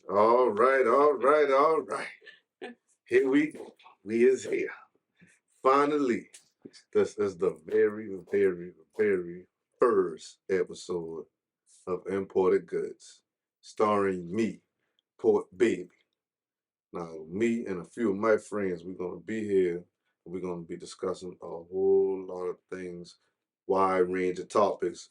All right, all right, all right. Here we is here. Finally, this is the very, very, very first episode of Imported Goods, starring me, Port Baby. Now, me and a few of my friends, we're gonna be here. We're gonna be discussing a whole lot of things, wide range of topics,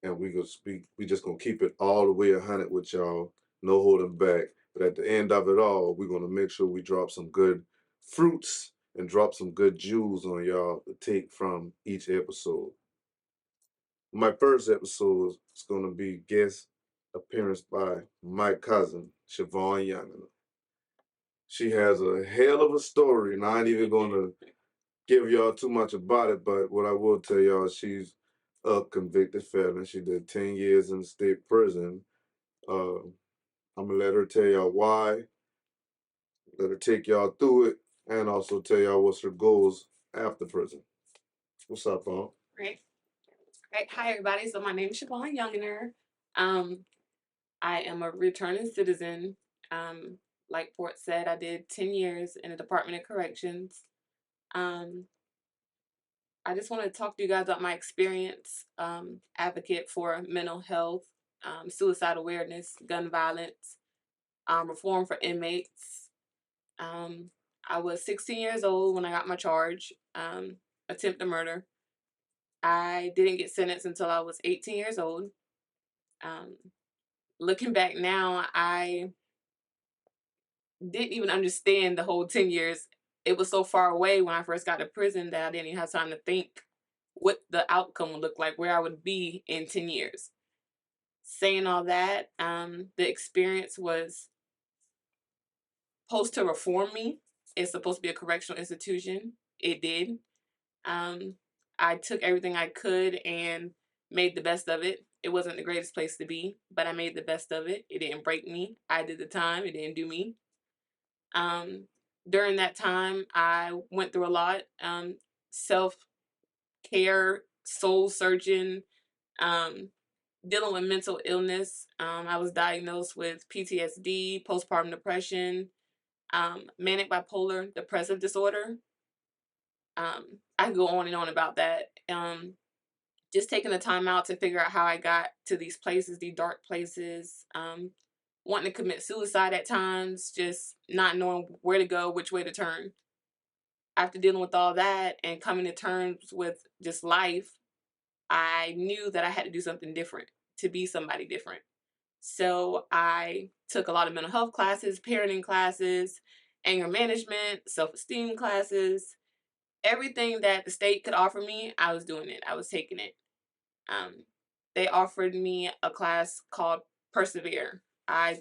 and we gonna speak. We just gonna keep it all the way 100 with y'all, no holding back. But at the end of it all, we're gonna make sure we drop some good fruits and drop some good jewels on y'all to take from each episode. My first episode is gonna be guest appearance by my cousin Chevonne Younginer. She has a hell of a story, and I ain't even gonna give y'all too much about it. But what I will tell y'all, she's a convicted felon. She did 10 years in state prison. Uh, I'm gonna let her tell y'all why. Let her take y'all through it, and also tell y'all what's her goals after prison. What's up, Paul? Great. Great. Hi, everybody. So my name is Chevonne Younginer. Um, I am a returning citizen. Um, like Port said, I did 10 years in the Department of Corrections. Um, I just want to talk to you guys about my experience, advocate for mental health, suicide awareness, gun violence, reform for inmates. Um, I was 16 years old when I got my charge, attempt to murder. I didn't get sentenced until I was 18 years old. Um, Looking back now, I didn't even understand the whole 10 years. It was so far away when I first got to prison that I didn't even have time to think what the outcome would look like, where I would be in 10 years. Saying all that, the experience was supposed to reform me. It's supposed to be a correctional institution. It did. Um, I took everything I could and made the best of it. It wasn't the greatest place to be, but I made the best of it. It didn't break me. I did the time. It didn't do me. Um, During that time, I went through a lot. Self care, soul searching, um, dealing with mental illness. I was diagnosed with PTSD, postpartum depression, manic bipolar depressive disorder. I can go on and on about that. Just taking the time out to figure out how I got to these places, these dark places, wanting to commit suicide at times, just not knowing where to go, which way to turn. After dealing with all that and coming to terms with just life, I knew that I had to do something different to be somebody different. So I took a lot of mental health classes, parenting classes, anger management, self esteem classes. Everything that the state could offer me, I was doing it. I was taking it. Um, they offered me a class called Persevere. I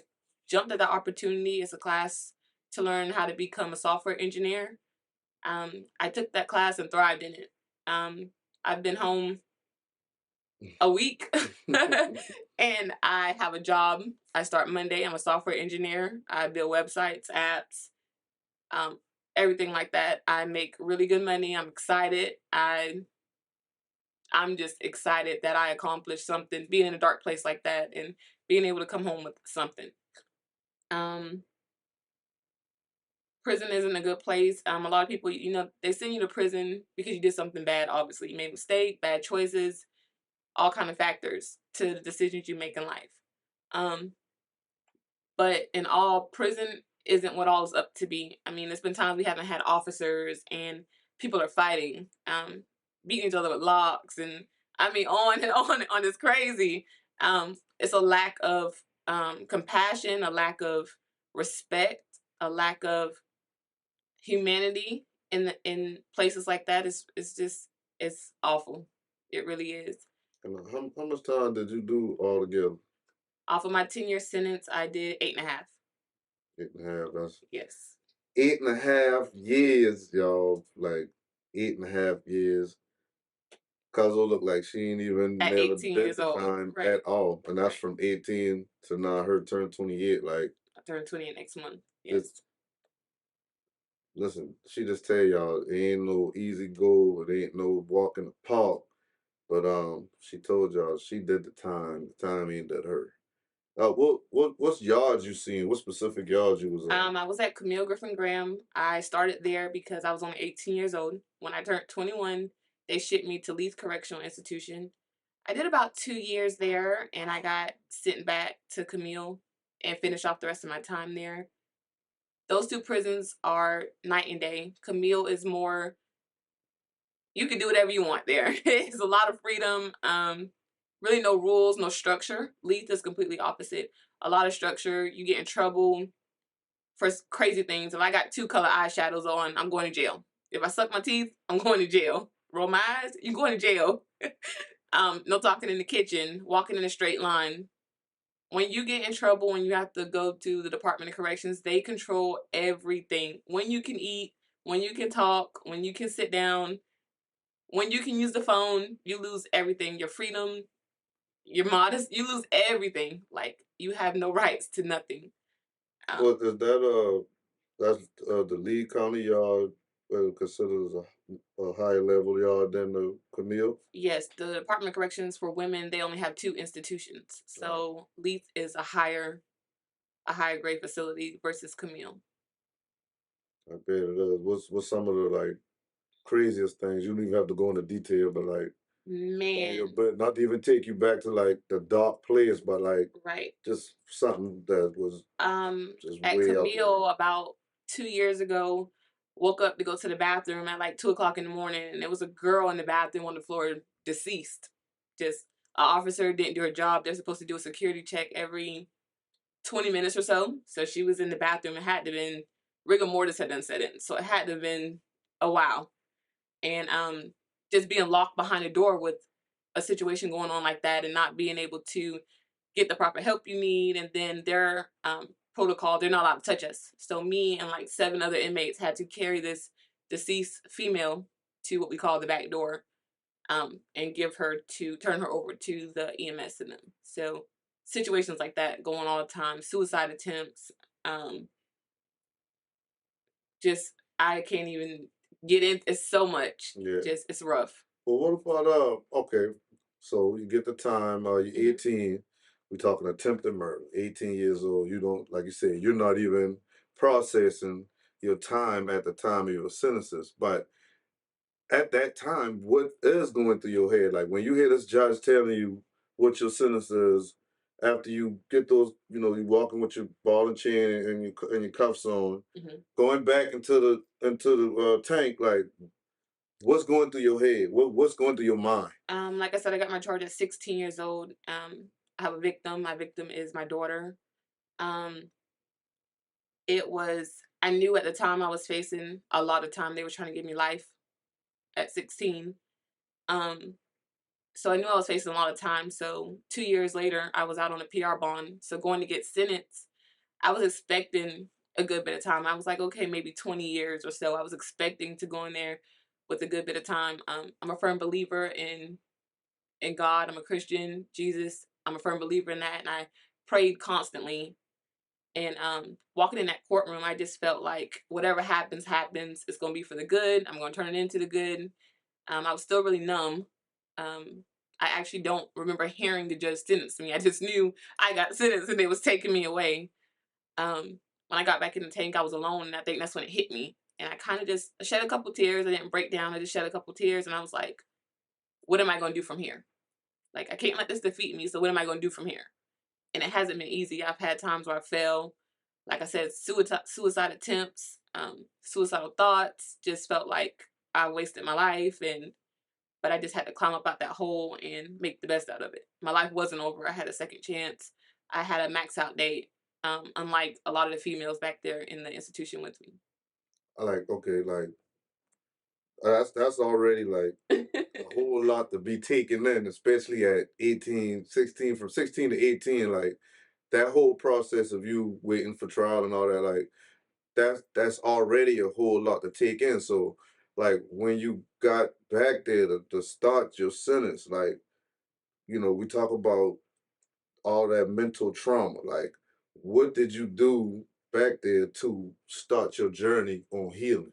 jumped at the opportunity. It's a class to learn how to become a software engineer. I took that class and thrived in it. I've been home a week and I have a job. I start Monday. I'm a software engineer. I build websites, apps, um, everything like that. I make really good money. I'm excited. I'm just excited that I accomplished something, being in a dark place like that and being able to come home with something. Um, Prison isn't a good place. A lot of people, they send you to prison because you did something bad. Obviously, you made a mistake, bad choices, all kind of factors to the decisions you make in life. Um, but in all, prison isn't what all is up to be. I mean, there's been times we haven't had officers and people are fighting, beating each other with locks, and I mean, on and on and on. It's crazy. It's a lack of compassion, a lack of respect, a lack of humanity in places like that. It's just it's awful. It really is. And how much time did you do all together? Off of my 10-year sentence, I did 8.5. 8.5. That's Yes. 8.5 years, y'all. Like 8.5 years. Cuzzo looked like she ain't even At never 18 did years the old. time Right. at all. And that's Right. from 18 to now her turn 28. Like I turn 28 next month. it's Yes. listen, she just tell y'all it ain't no easy go, it ain't no walk in the park. But she told y'all she did the time. The time ain't did her. What's yards you seen? What specific yards you was on? I was at Camille Griffin Graham. I started there because I was only 18 years old. When I turned 21, they shipped me to Leith Correctional Institution. I did about 2 years there, and I got sent back to Camille and finished off the rest of my time there. Those two prisons are night and day. Camille is more, you can do whatever you want there. It's a lot of freedom. Really no rules, no structure. Leith is completely opposite. A lot of structure. You get in trouble for crazy things. If I got two color eyeshadows on, I'm going to jail. If I suck my teeth, I'm going to jail. Roll my eyes, you're going to jail. No talking in the kitchen, walking in a straight line. When you get in trouble, when you have to go to the Department of Corrections, they control everything. When you can eat, when you can talk, when you can sit down, when you can use the phone, you lose everything. Your freedom, your modest, you lose everything. Like you have no rights to nothing. Well, Um, is that that's the Lee County yard considered as a higher level yard than the Camille? yes, the Department of Corrections for women, they only have two institutions. Right. So Leith is a higher grade facility versus Camille. I bet it is. What's some of the like craziest things? You don't even have to go into detail, but like on your Man, but not to even take you back to like the dark place, but like right. just something that was just At way out there. Camille about 2 years ago, woke up to go to the bathroom at like 2 o'clock in the morning, and there was a girl in the bathroom on the floor, deceased. Just an officer didn't do her job. They're supposed to do a security check every 20 minutes or so. So she was in the bathroom. It had to have been rigor mortis had done set in. So it had to have been a while. And just being locked behind a door with a situation going on like that and not being able to get the proper help you need. And then their protocol, they're not allowed to touch us. So me and like seven other inmates had to carry this deceased female to what we call the back door, and give her to turn her over to the EMS and them. So situations like that going on all the time, suicide attempts, um, just I can't even get in. It's so much. Yeah. Just it's rough. Well, what about okay, so you get the time, you're Hmm. 18, we talking attempted murder, 18 years old, you don't like you said, you're not even processing your time at the time of your sentences. But at that time, what is going through your head? Like when you hear this judge telling you what your sentence is, after you get those, you walking with your ball and chain and your cuffs on, Hmm. going back into the tank, like what's going through your head? What's going through your mind? Like I said, I got my charge at 16 years old. I have a victim. My victim is my daughter. Um, it was. I knew at the time I was facing a lot of time. They were trying to give me life at 16. Um, so I knew I was facing a lot of time. So 2 years later, I was out on a PR bond. So going to get sentenced, I was expecting a good bit of time. I was like, okay, maybe 20 years or so. I was expecting to go in there with a good bit of time. I'm a firm believer in God. I'm a Christian, Jesus. I'm a firm believer in that, and I prayed constantly. And walking in that courtroom, I just felt like whatever happens, happens. It's gonna be for the good. I'm gonna turn it into the good. I was still really numb. Um, I actually don't remember hearing the judge sentence me. I just knew I got sentenced and they was taking me away. When I got back in the tank, I was alone, and I think that's when it hit me. And I kind of just shed a couple tears. I didn't break down. I just shed a couple tears, and I was like, "What am I going to do from here? Like, I can't let this defeat me. So what am I going to do from here?" And it hasn't been easy. I've had times where I fell, like I said, suicide attempts, suicidal thoughts. Just felt like I wasted my life, and but I just had to climb up out that hole and make the best out of it. My life wasn't over. I had a second chance. I had a max out date. Unlike a lot of the females back there in the institution with I like, okay, like that's already like a me. whole lot to be taken in, especially at 18, 16, from 16 to 18, like that whole process of you waiting for trial and all that, like that's already a whole lot to take in. So like when you got back there to start your sentence, like, we talk about all that mental trauma. Like, what did you do back there to start your journey on healing?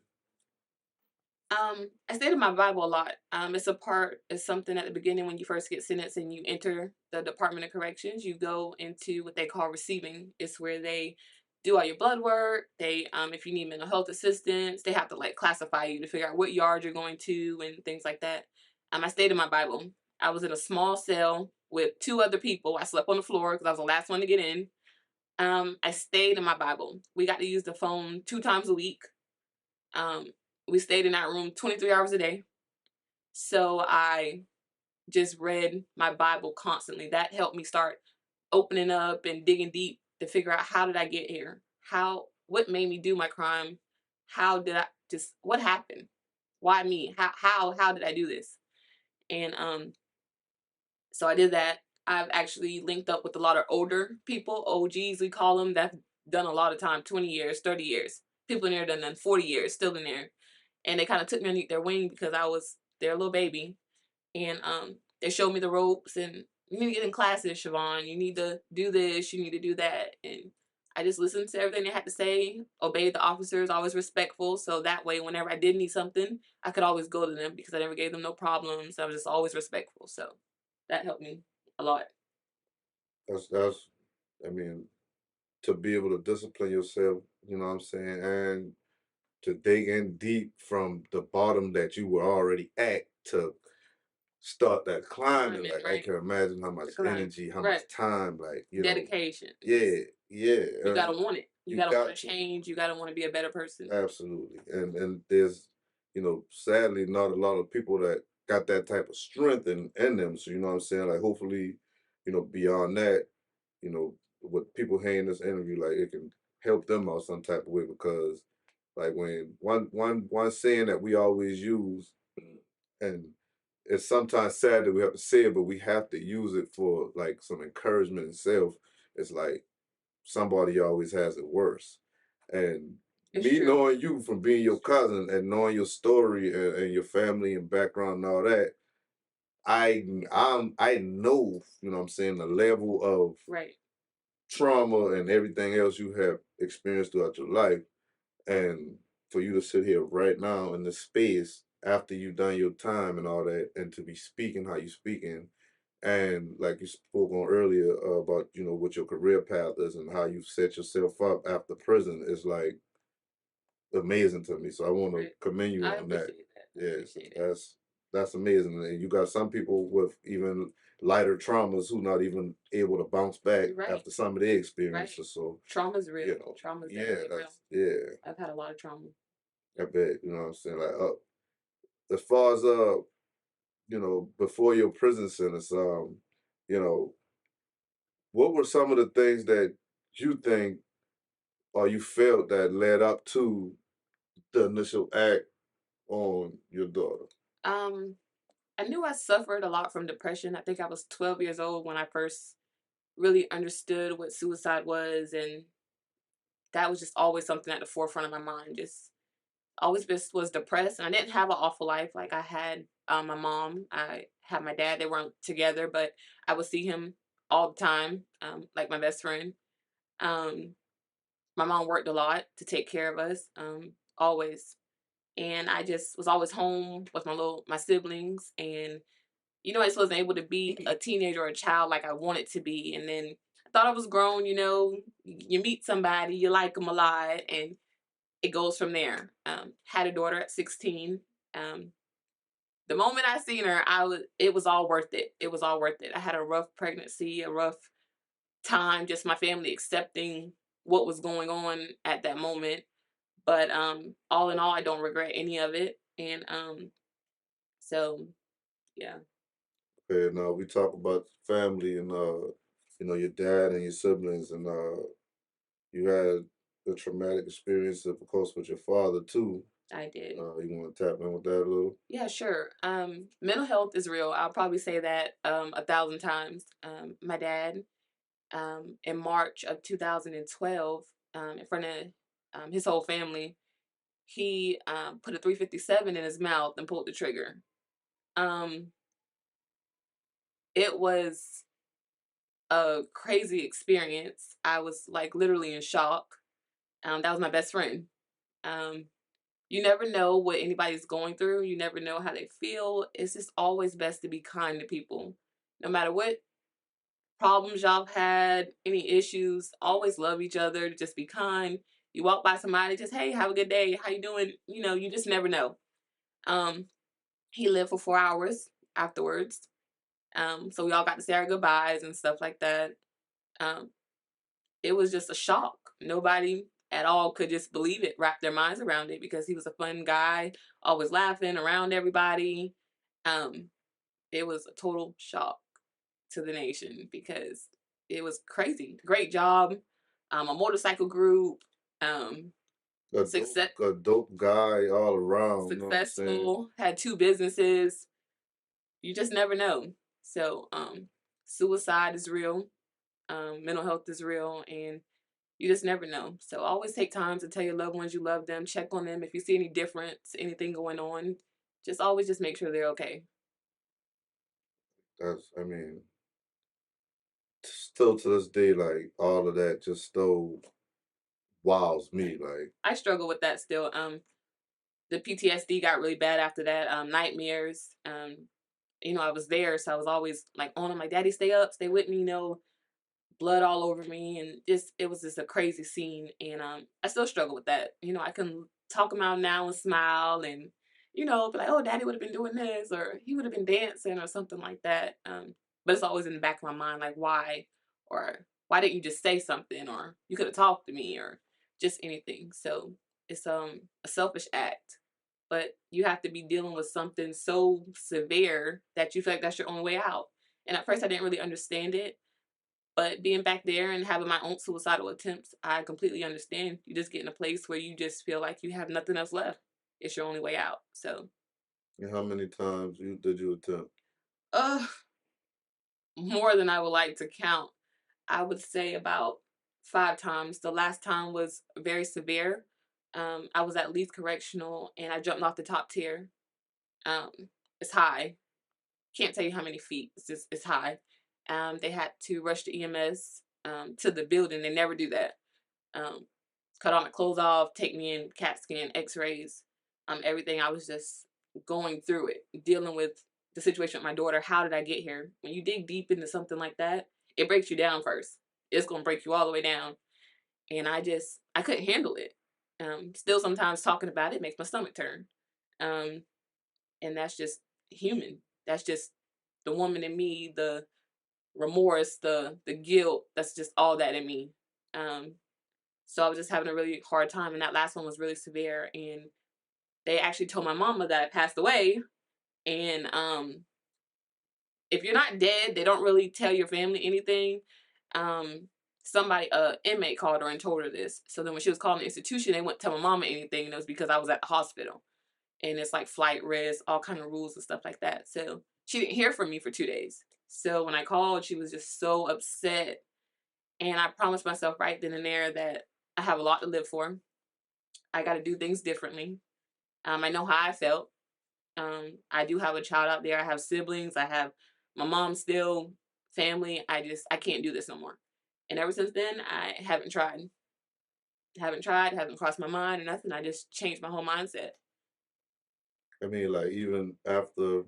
I stayed in my Bible a lot. It's something at the beginning when you first get sentenced and you enter the Department of Corrections. You go into what they call receiving. It's where they do all your blood work. If you need mental health assistance, they have to like classify you to figure out what yard you're going to and things like that. I stayed in my Bible. I was in a small cell with two other people. I slept on the floor because I was the last one to get in. I stayed in my Bible. We got to use the phone 2 times a week. Um, we stayed in that room 23 hours a day. So I just read my Bible constantly. That helped me start opening up and digging deep to figure out how did I get here? What made me do my crime? What happened? Why me? How did I do this? And so I did that. I've actually linked up with a lot of older people, OGs we call them, that've done a lot of time, 20 years, 30 years. People in there done 40 years, still in there. And they kind of took me underneath their wing because I was their little baby. And they showed me the ropes and you need to get in classes, Chevonne. You need to do this, you need to do that. And I just listened to everything they had to say, obeyed the officers, always respectful. So that way, whenever I did need something, I could always go to them because I never gave them no problems. I was just always respectful. So that helped me a lot. That's I mean, to be able to discipline yourself, you know what I'm saying, and to dig in deep from the bottom that you were already at to start that climbing. Climbing, Like I right? can imagine how The much climb, energy, how right? much time, like, Dedication. yeah, yeah. You gotta want it. You You gotta want got to to. change. You gotta want to be a better person. Absolutely. And there's, sadly not a lot of people that got that type of strength in them. So you know what I'm saying? Like hopefully, beyond that, what people hearing this interview, like it can help them out some type of way because like when one saying that we always use and it's sometimes sad that we have to say it, but we have to use it for like some encouragement in self. It's like somebody always has it worse. And It's me true. knowing you from being your cousin and knowing your story and your family and background and all that, I know, what I'm saying, the level of Right. trauma and everything else you have experienced throughout your life. And for you to sit here right now in this space after you've done your time and all that, and to be speaking how you speaking, and like you spoke on earlier about what your career path is and how you set yourself up after prison is like amazing to me. So I want to Right. commend you I on that. appreciate that. I Yeah, 'cause appreciate it. that's amazing. And you got some people with even lighter traumas who not even able to bounce back You're right. after some of their Right. experiences. So Trauma's real. Trauma's yeah, definitely real. yeah. I've had a lot of trauma. I bet you know what I'm saying. Like, as far as before your prison sentence, you know, what were some of the things that you think or you felt that led up to the initial act on your daughter? Um, I knew I suffered a lot from depression. I think I was 12 years old when I first really understood what suicide was, and that was just always something at the forefront of my mind. Just always just was depressed, and I didn't have an awful life. Like I had my mom, I had my dad. They weren't together, but I would see him all the time, like my best friend. Um, my mom worked a lot to take care of us, always, and I just was always home with my siblings, and I just wasn't able to be a teenager or a child like I wanted to be. And then I thought I was grown. You meet somebody, you like them a lot, and it goes from there. Had a daughter at 16. Um, the moment I seen her, it was all worth it. It was all worth it. I had a rough pregnancy, a rough time, just my family accepting what was going on at that moment. But all in all, I don't regret any of it. And so yeah, And we talk about family and your dad and your siblings and you had a traumatic experience, of course, with your father too. I did. You want to tap in with that a little? Yeah, sure. Mental health is real. I'll probably say that 1,000 times. My dad, in March of 2012, in front of his whole family, he put a 357 in his mouth and pulled the trigger. Um, it was a crazy experience. I was like literally in shock. That was my best friend. Um, You never know what anybody's going through. You never know how they feel. It's just always best to be kind to people. No matter what problems y'all have had, any issues, always love each other, just be kind. You walk by somebody, just hey, have a good day. How you doing? You know, you just never know. Um, he lived for 4 hours afterwards. So we all got to say our goodbyes and stuff like that. Um, it was just a shock. Nobody at all could just believe it, wrap their minds around it because he was a fun guy, always laughing around everybody. Um, it was a total shock to the nation because it was crazy. Great job. A motorcycle group, um, success, A dope guy all around. You know what I'm saying? successful, had 2 businesses. You just never know. So, suicide is real. Mental health is real, and you just never know. So always take time to tell your loved ones you love them. Check on them if you see any difference, anything going on. Just always just make sure they're okay. I mean, still to this day, like all of that just still wows me. Like, I struggle with that still. The PTSD got really bad after that. Nightmares. I was there, so I was always like on him, like, Daddy, stay up, stay with me, blood all over me, and just it was just a crazy scene. And I still struggle with that. I can talk about now and smile and be like, oh, Daddy would have been doing this, or he would have been dancing or something like that. But it's always in the back of my mind, like, why, or why didn't you just say something, or you could have talked to me, or just anything. So it's a selfish act, but you have to be dealing with something so severe that you feel like that's your only way out. And at first I didn't really understand it, but being back there and having my own suicidal attempts, I completely understand. You just get in a place where you just feel like you have nothing else left. It's your only way out. So, and how many times did you attempt? uh, more than I would like to count. I would say about 5 times. The last time was very severe. I was at Leeds Correctional and I jumped off the top tier. Um, it's high. Can't tell you how many feet. It's high. They had to rush the EMS to the building. They never do that. Um, cut all my clothes off, take me in, CAT scan, X-rays, everything. I was just going through it, dealing with the situation with my daughter. How did I get here? When you dig deep into something like that, it breaks you down first. It's gonna break you all the way down, and I couldn't handle it. Still, sometimes talking about it makes my stomach turn, um, and that's just human. That's just the woman in me, the remorse, the guilt. That's just all that in me. Um, so I was just having a really hard time, and that last one was really severe. And they actually told my mama that I passed away. And if you're not dead, they don't really tell your family anything. Um, somebody, inmate, called her and told her this. So then when she was calling the institution, they wouldn't tell my mama anything, and it was because I was at the hospital. And it's like flight risk, all kind of rules and stuff like that. So she didn't hear from me for 2 days. So when I called, she was just so upset. And I promised myself right then and there that I have a lot to live for. I got to do things differently. I know how I felt. I do have a child out there. I have siblings. I have my mom still, family. I can't do this no more. And ever since then, I haven't tried. Haven't tried. Haven't crossed my mind or nothing. I just changed my whole mindset. I mean, like even after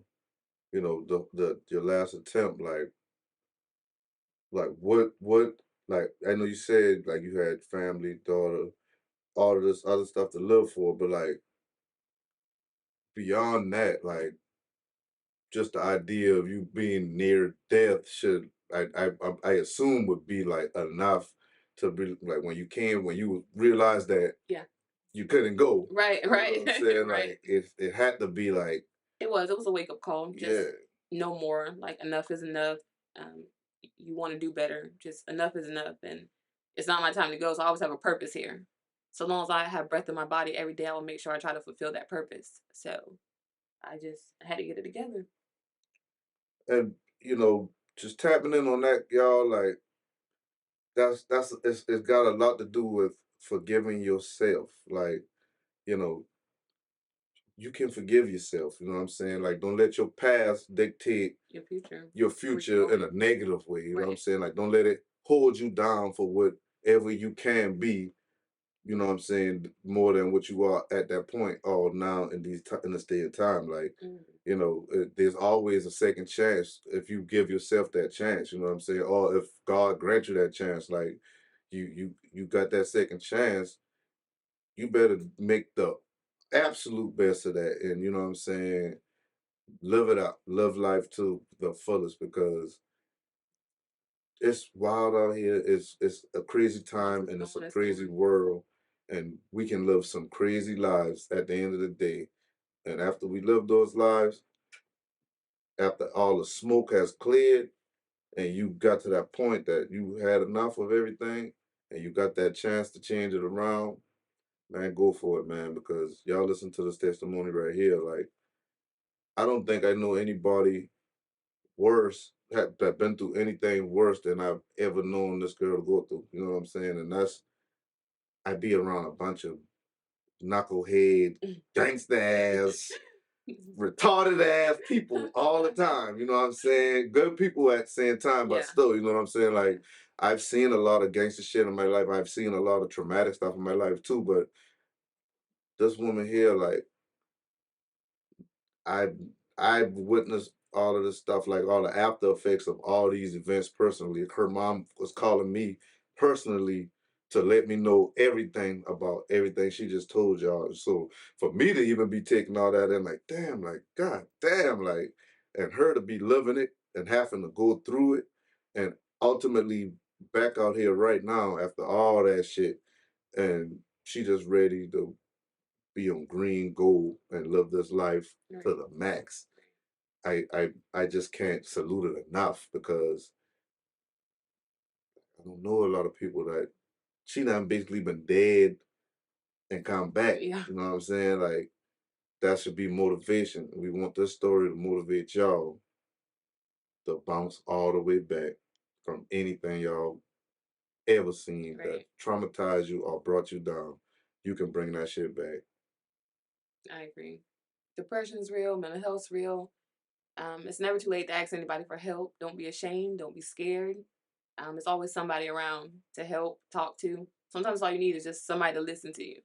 the your last attempt, what like I know you said like you had family, daughter, all of this other stuff to live for, but like beyond that, like just the idea of you being near death should I assume would be like enough to be like when you realized that Yeah. you couldn't go. Right. You know what I'm Right. saying? right. Like it had to be like, It was. It was a wake up call. Just yeah. no more. Like enough is enough. Um, you want to do better. Just enough is enough, and it's not my time to go. So I always have a purpose here. So long as I have breath in my body every day, I will make sure I try to fulfill that purpose. So I had to get it together. And just tapping in on that, y'all, like it's got a lot to do with forgiving yourself. Like, you know, you can forgive yourself, you know what I'm saying? Like don't let your past dictate Your future. your Where you're future in a going. negative way, you know what I'm Right. saying? Like don't let it hold you down for whatever you can be you know what I'm saying, more than what you are at that point. All now in in this day and time, like you know, there's always a second chance if you give yourself that chance. You know what I'm saying, or if God grants you that chance, like you got that second chance, you better make the absolute best of that, and you know what I'm saying, live it out, live life to the fullest because it's wild out here. It's a crazy time and it's a crazy world, and we can live some crazy lives at the end of the day. And after we live those lives, after all the smoke has cleared, and you got to that point that you had enough of everything, and you got that chance to change it around, man, go for it, man. Because y'all listen to this testimony right here. Like I don't think I know anybody worse that been through anything worse than I've ever known this girl to go through. You know what I'm saying? And that's I be around a bunch of knucklehead, gangsta ass, retarded ass people all the time. You know what I'm saying? Good people at the same time, but Yeah. still, you know what I'm saying? Like I've seen a lot of gangster shit in my life. I've seen a lot of traumatic stuff in my life too. But this woman here, like I I've witnessed all of this stuff, like all the after effects of all these events personally. Her mom was calling me personally to let me know everything about everything she just told y'all. So for me to even be taking all that in, like, damn, like, god damn, like, and her to be living it and having to go through it and ultimately back out here right now after all that shit. And she just ready to be on green gold and live this life to the max. I just can't salute it enough because I don't know a lot of people that she done basically been dead and come back. Yeah. You know what I'm saying? Like that should be motivation. We want this story to motivate y'all to bounce all the way back from anything y'all ever seen that traumatized you or brought you down. You can bring that shit back. I agree. Depression's real, mental health's real. It's never too late to ask anybody for help. Don't be ashamed. Don't be scared. There's always somebody around to help, talk to. Sometimes all you need is just somebody to listen to you.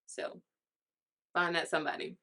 So find that somebody.